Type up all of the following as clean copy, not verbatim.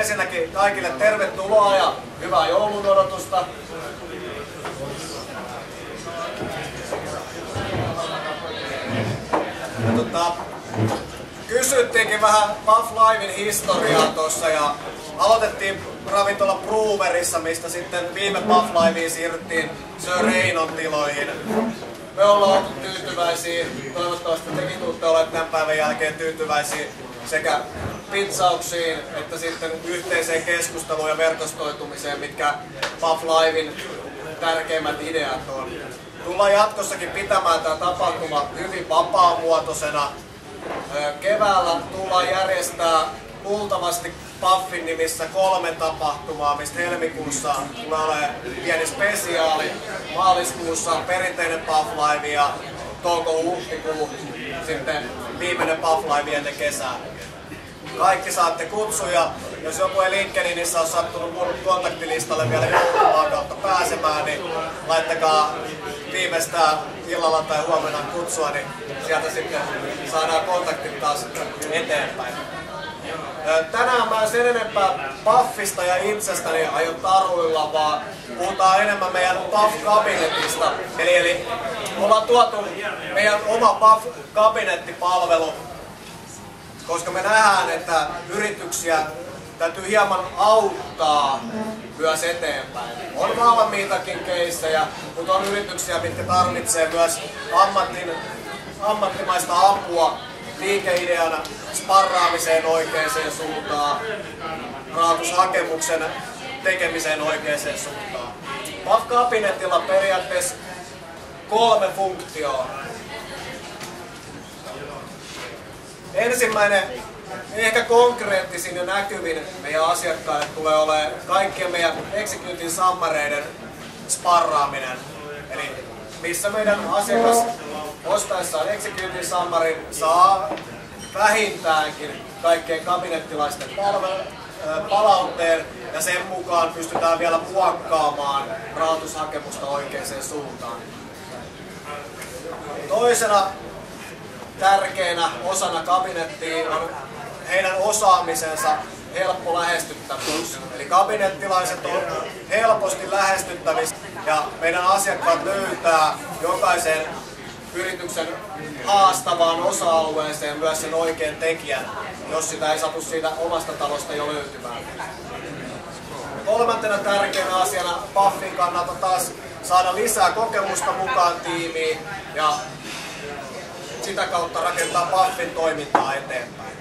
ensinnäkin kaikille tervetuloa ja hyvää joulun odotusta. Kysyttiinkin vähän Puff Liven historiaa tuossa ja aloitettiin ravintola Brewerissa, mistä sitten viime Puff Liveen siirryttiin Sir Reinon tiloihin. Me ollaan oltu tyytyväisiä, toivottavasti tekin tuutte olemaan tämän päivän jälkeen tyytyväisiä sekä pizzauksiin että sitten yhteiseen keskusteluun ja verkostoitumiseen, mitkä Puff Liven tärkeimmät ideat on. Tullaan jatkossakin pitämään tämä tapahtuma hyvin vapaamuotoisena. Keväällä tullaan järjestää luultavasti Puffin nimissä 3 tapahtumaa, mistä helmikuussa tulee olemaan pieni spesiaali. Maaliskuussa perinteinen Puff Live ja touko-huhtikuu sitten viimeinen Puff Live ennen kesää. Kaikki saatte kutsuja. Jos joku ei LinkedInissä ole sattunut mun kontaktilistalle vielä joulun kautta pääsemään, niin laittakaa viimeistään illalla tai huomenna kutsua, niin sieltä sitten saadaan kontaktit taas eteenpäin. Tänään mä en sen enempää Puffista ja itsestäni aio taruilla, vaan puhutaan enemmän meidän Puff-kabinetista. Eli ollaan tuotu meidän oma Puff-kabinettipalvelu, koska me nähdään, että yrityksiä täytyy hieman auttaa myös eteenpäin. On valmiitakin keissejä, mutta on yrityksiä, mitkä tarvitsee myös ammattimaista apua liikeideana sparraamiseen oikeaan suuntaan, rahoitushakemuksen tekemiseen oikeaan suuntaan. Puff-kabinetilla periaatteessa 3 funktioa. Ensimmäinen, ehkä konkreettisin ja näkyvin meidän asiakkaille tulee olemaan kaikkien meidän Executive Summareiden sparraaminen. Eli missä meidän asiakas ostaessaan Executive Summarin saa vähintäänkin kaikkien kabinettilaisten palautteen ja sen mukaan pystytään vielä muokkaamaan rahoitushakemusta oikeaan suuntaan. Toisena tärkeänä osana kabinettiin on heidän osaamisensa helppo lähestyttävyys. Eli kabinettilaiset on helposti lähestyttävissä ja meidän asiakkaat löytää jokaisen yrityksen haastavaan osa-alueeseen myös sen oikean tekijän, jos sitä ei satu siitä omasta talosta jo löytymään. Kolmantena tärkeänä asiana Puffin kannalta taas saada lisää kokemusta mukaan tiimiin ja sitä kautta rakentaa Puffin toimintaa eteenpäin.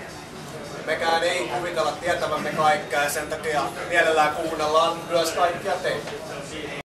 Mekään ei kuvitella tietävämme kaikkea ja sen takia mielellään kuunnellaan myös kaikkia teitä.